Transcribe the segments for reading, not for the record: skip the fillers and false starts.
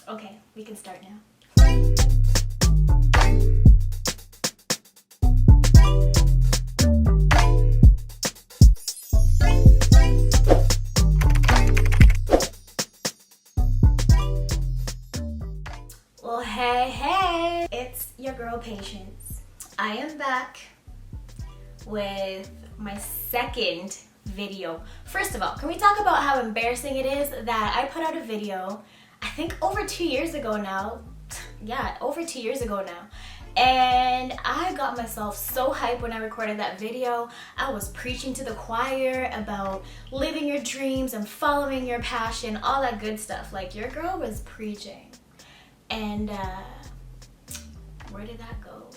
Okay, we can start now. Well, hey, it's your girl Patience. I am back with my second video. First of all, can we talk about how embarrassing it is that I put out a video, I think over 2 years ago now. Yeah, over 2 years ago now. And I got myself so hyped when I recorded that video. I was preaching to the choir about living your dreams and following your passion, all that good stuff. Like, your girl was preaching. And where did that go?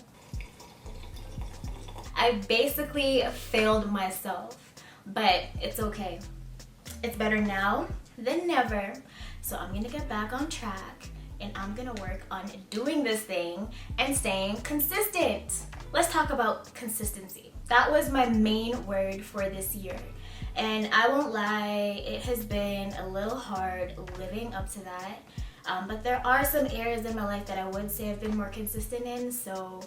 I basically failed myself, but it's okay. It's better now than never. So I'm gonna get back on track and I'm gonna work on doing this thing and staying consistent. Let's talk about consistency. That was my main word for this year. And I won't lie, it has been a little hard living up to that. But there are some areas in my life that I would say I've been more consistent in, so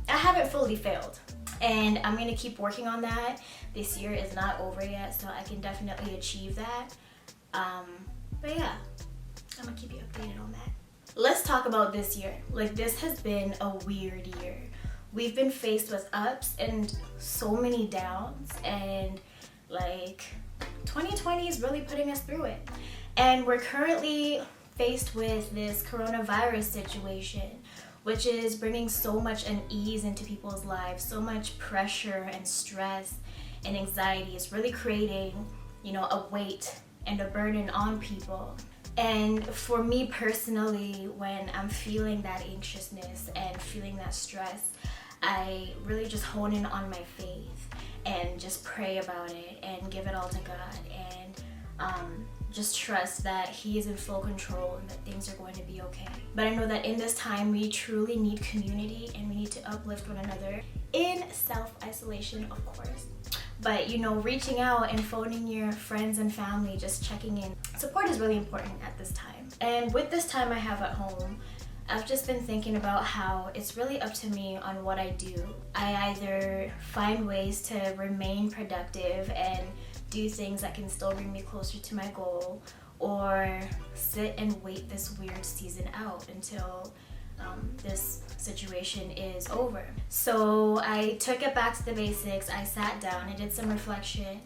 I haven't fully failed. And I'm gonna keep working on that. This year is not over yet, so I can definitely achieve that. But yeah, I'm gonna keep you updated on that. Let's talk about this year. Like, this has been a weird year. We've been faced with ups and so many downs, and like 2020 is really putting us through it. And we're currently faced with this coronavirus situation, which is bringing so much unease into people's lives, so much pressure and stress and anxiety. It's really creating, a weight and a burden on people. And for me personally, when I'm feeling that anxiousness and feeling that stress, I really just hone in on my faith and just pray about it and give it all to God and just trust that He is in full control and that things are going to be okay. But I know that in this time we truly need community and we need to uplift one another in self-isolation, of course. But reaching out and phoning your friends and family, just checking in. Support is really important at this time. And with this time I have at home, I've just been thinking about how it's really up to me on what I do. I either find ways to remain productive and do things that can still bring me closer to my goal, or sit and wait this weird season out until this situation is over. So I took it back to the basics. I sat down, I did some reflection,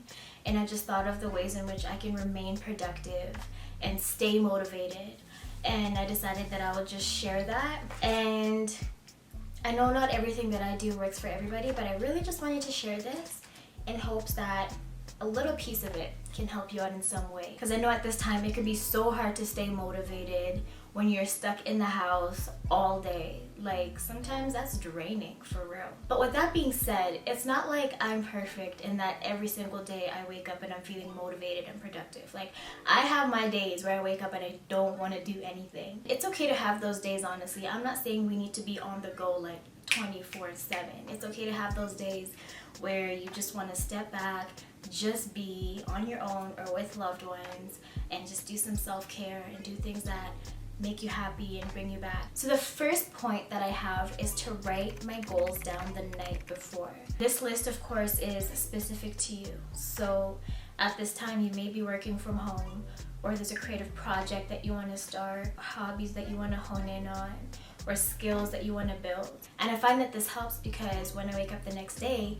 and I just thought of the ways in which I can remain productive and stay motivated. And I decided that I would just share that. And I know not everything that I do works for everybody, but I really just wanted to share this in hopes that a little piece of it can help you out in some way. Because I know at this time it could be so hard to stay motivated when you're stuck in the house all day. Like, sometimes that's draining, for real. But with that being said, it's not like I'm perfect in that every single day I wake up and I'm feeling motivated and productive. Like, I have my days where I wake up and I don't want to do anything. It's okay to have those days, honestly. I'm not saying we need to be on the go like 24/7. It's okay to have those days where you just want to step back, just be on your own or with loved ones, and just do some self-care and do things that make you happy and bring you back. So the first point that I have is to write my goals down the night before. This list, of course, is specific to you. So at this time, you may be working from home, or there's a creative project that you want to start, hobbies that you want to hone in on, or skills that you want to build. And I find that this helps because when I wake up the next day,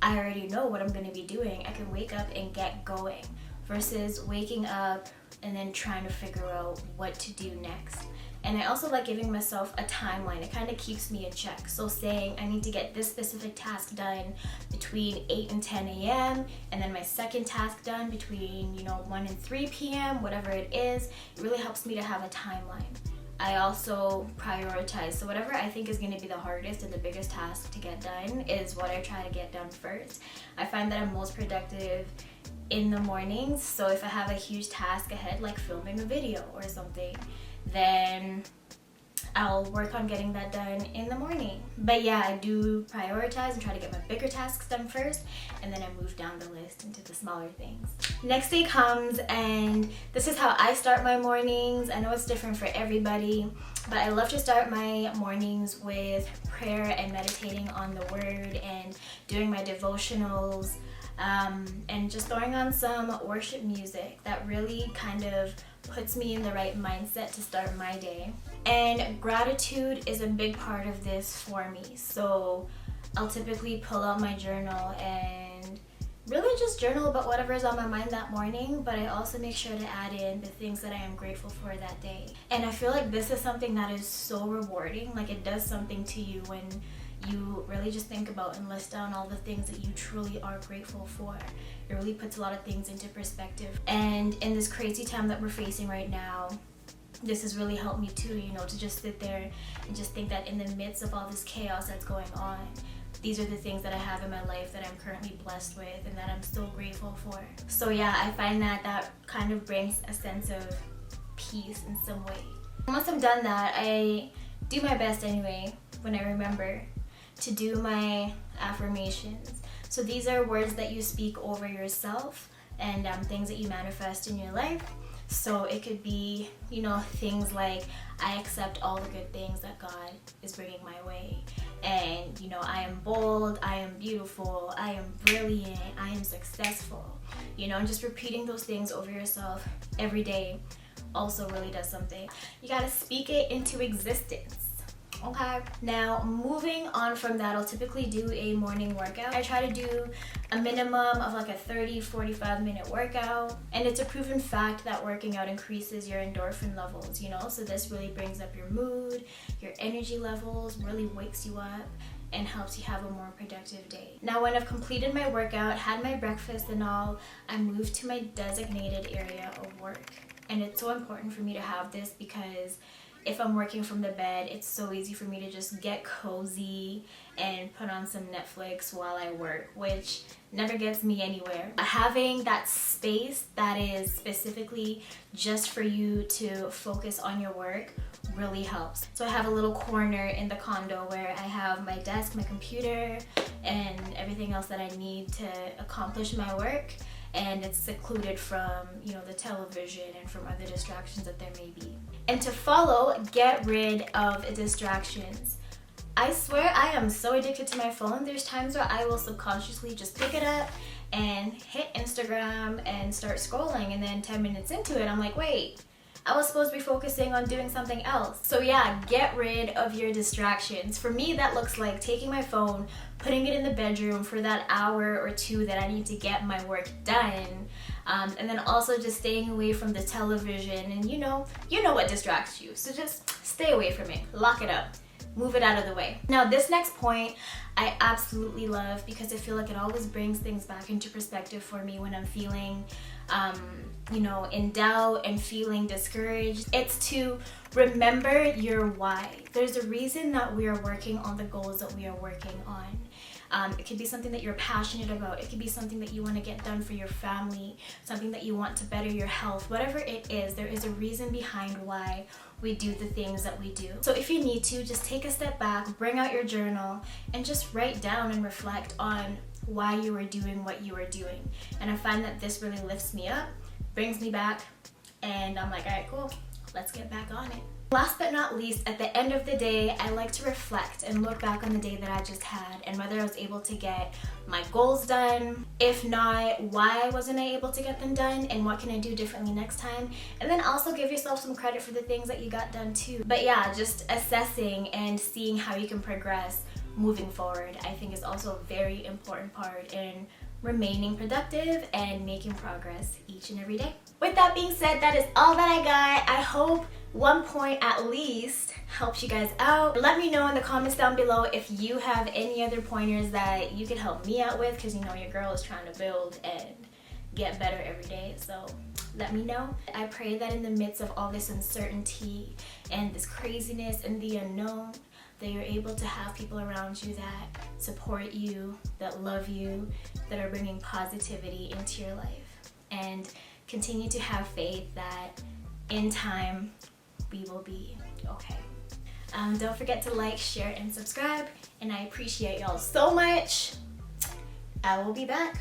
I already know what I'm going to be doing. I can wake up and get going versus waking up and then trying to figure out what to do next. And I also like giving myself a timeline. It kind of keeps me in check. So saying I need to get this specific task done between 8 and 10 a.m. and then my second task done between 1 and 3 p.m., whatever it is, it really helps me to have a timeline. I also prioritize. So whatever I think is going to be the hardest and the biggest task to get done is what I try to get done first. I find that I'm most productive in the mornings. So if I have a huge task ahead, like filming a video or something, then I'll work on getting that done in the morning. But yeah, I do prioritize and try to get my bigger tasks done first, and then I move down the list into the smaller things. Next day comes, and this is how I start my mornings. I know it's different for everybody, but I love to start my mornings with prayer and meditating on the word and doing my devotionals, and just throwing on some worship music that really kind of puts me in the right mindset to start my day. And gratitude is a big part of this for me. So I'll typically pull out my journal and really just journal about whatever is on my mind that morning, but I also make sure to add in the things that I am grateful for that day. And I feel like this is something that is so rewarding. Like, it does something to you when you really just think about and list down all the things that you truly are grateful for. It really puts a lot of things into perspective. And in this crazy time that we're facing right now, this has really helped me too, you know, to just sit there and just think that in the midst of all this chaos that's going on, these are the things that I have in my life that I'm currently blessed with and that I'm still grateful for. So yeah, I find that that kind of brings a sense of peace in some way. Once I'm done that, I do my best anyway when I remember to do my affirmations. So these are words that you speak over yourself and things that you manifest in your life. So it could be, you know, things like, I accept all the good things that God is bringing my way. And, you know, I am bold, I am beautiful, I am brilliant, I am successful. You know, and just repeating those things over yourself every day also really does something. You gotta speak it into existence. Okay, now moving on from that, I'll typically do a morning workout. I try to do a minimum of like a 30-45 minute workout, and it's a proven fact that working out increases your endorphin levels, you know, so this really brings up your mood, your energy levels, really wakes you up and helps you have a more productive day. Now, when I've completed my workout, had my breakfast and all, I move to my designated area of work. And it's so important for me to have this because if I'm working from the bed, it's so easy for me to just get cozy and put on some Netflix while I work, which never gets me anywhere. Having that space that is specifically just for you to focus on your work really helps. So I have a little corner in the condo where I have my desk, my computer, and everything else that I need to accomplish my work. And it's secluded from, you know, the television and from other distractions that there may be. And to follow, get rid of distractions. I swear I am so addicted to my phone. There's times where I will subconsciously just pick it up and hit Instagram and start scrolling, and then 10 minutes into it, I'm like, wait, I was supposed to be focusing on doing something else. So yeah, get rid of your distractions. For me, that looks like taking my phone, putting it in the bedroom for that hour or two that I need to get my work done. And then also just staying away from the television, and you know what distracts you. So just stay away from it, lock it up, move it out of the way. Now this next point, I absolutely love because I feel like it always brings things back into perspective for me when I'm feeling you know, in doubt and feeling discouraged. It's to remember your why. There's a reason that we are working on the goals that we are working on. It could be something that you're passionate about. It could be something that you want to get done for your family, something that you want to better your health. Whatever it is, there is a reason behind why we do the things that we do. So if you need to, just take a step back, bring out your journal, and just write down and reflect on why you are doing what you are doing. And I find that this really lifts me up, brings me back, and I'm like, all right, cool, let's get back on it. Last but not least, at the end of the day, I like to reflect and look back on the day that I just had and whether I was able to get my goals done. If not, why wasn't I able to get them done, and what can I do differently next time? And then also give yourself some credit for the things that you got done too. But yeah, just assessing and seeing how you can progress moving forward, I think is also a very important part in remaining productive and making progress each and every day. With that being said, that is all that I got. I hope one point at least helps you guys out. Let me know in the comments down below if you have any other pointers that you could help me out with, because you know your girl is trying to build and get better every day. So let me know. I pray that in the midst of all this uncertainty and this craziness and the unknown, that you're able to have people around you that support you, that love you, that are bringing positivity into your life. And continue to have faith that in time we will be okay. Don't forget to like, share, and subscribe. And I appreciate y'all so much. I will be back.